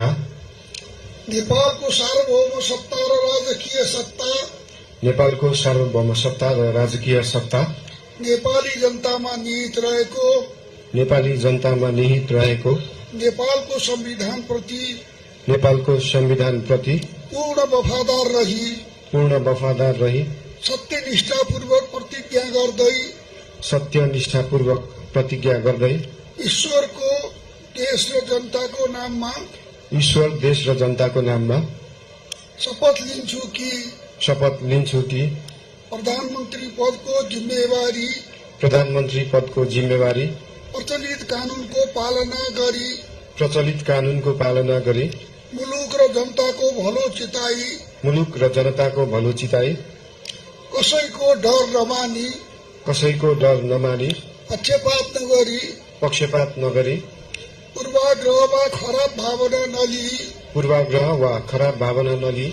नेपालको सार्वभौम सत्ता र राजकीय सत्ता नेपालको सार्वभौम सत्ता र राजकीय सत्ता नेपाली जनतामा निहित रहेको नेपाली जनतामा निहित रहेको नेपालको संविधानप्रति नेपालको संविधानप्रति पूर्ण वफादार रही सत्यनिष्ठापूर्वक प्रतिज्ञा गर्दै ईश्वरको देश र जनताको नाममा ईश्वर देश र जनताको नाममा शपथ लिन्छु कि प्रधानमन्त्री पदको जिम्मेवारी प्रचलित कानूनको पालना गरी मुलुक र जनताको भलो चिताई कसैको डर नमानी पक्षपात नगरी पूर्वाग्रह वा खराब भावना नलिई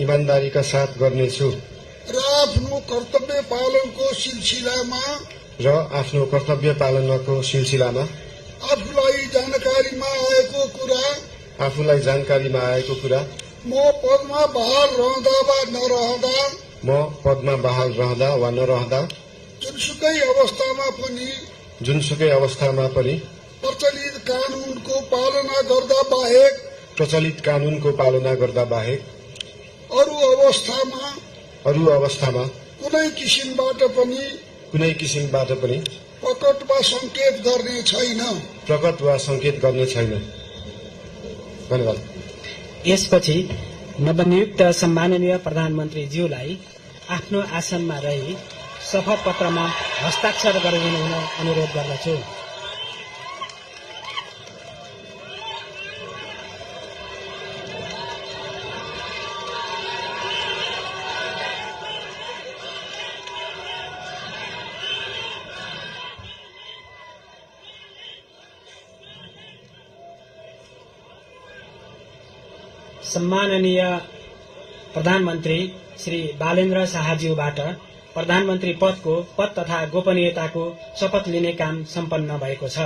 ईमानदारीका साथ गर्नेछु र आफ्नो कर्तव्य पालनको सिलसिलामा आफूलाई जानकारीमा आएको कुरा म पदमा बहाल रहँदा वा नरहँदा जुनसुकै अवस्थामा पनि प्रचलित कानूनको पालना गर्दा बाहेक अरू अवस्थामा कुनै किसिमबाट पनि प्रकट वा संकेत गर्ने छैन। धन्यवाद। यसपछि नवनियुक्त सम्माननीय प्रधानमन्त्रीज्यूलाई आफ्नो आसनमा रही शपथ पत्रमा हस्ताक्षर गरिदिनु हुन अनुरोध गर्दछु। सम्माननीय प्रधानमन्त्री श्री बालेन्द्र शाहज्यूबाट प्रधानमन्त्री पदको पद तथा गोपनीयताको शपथ लिने काम सम्पन्न भएको छ।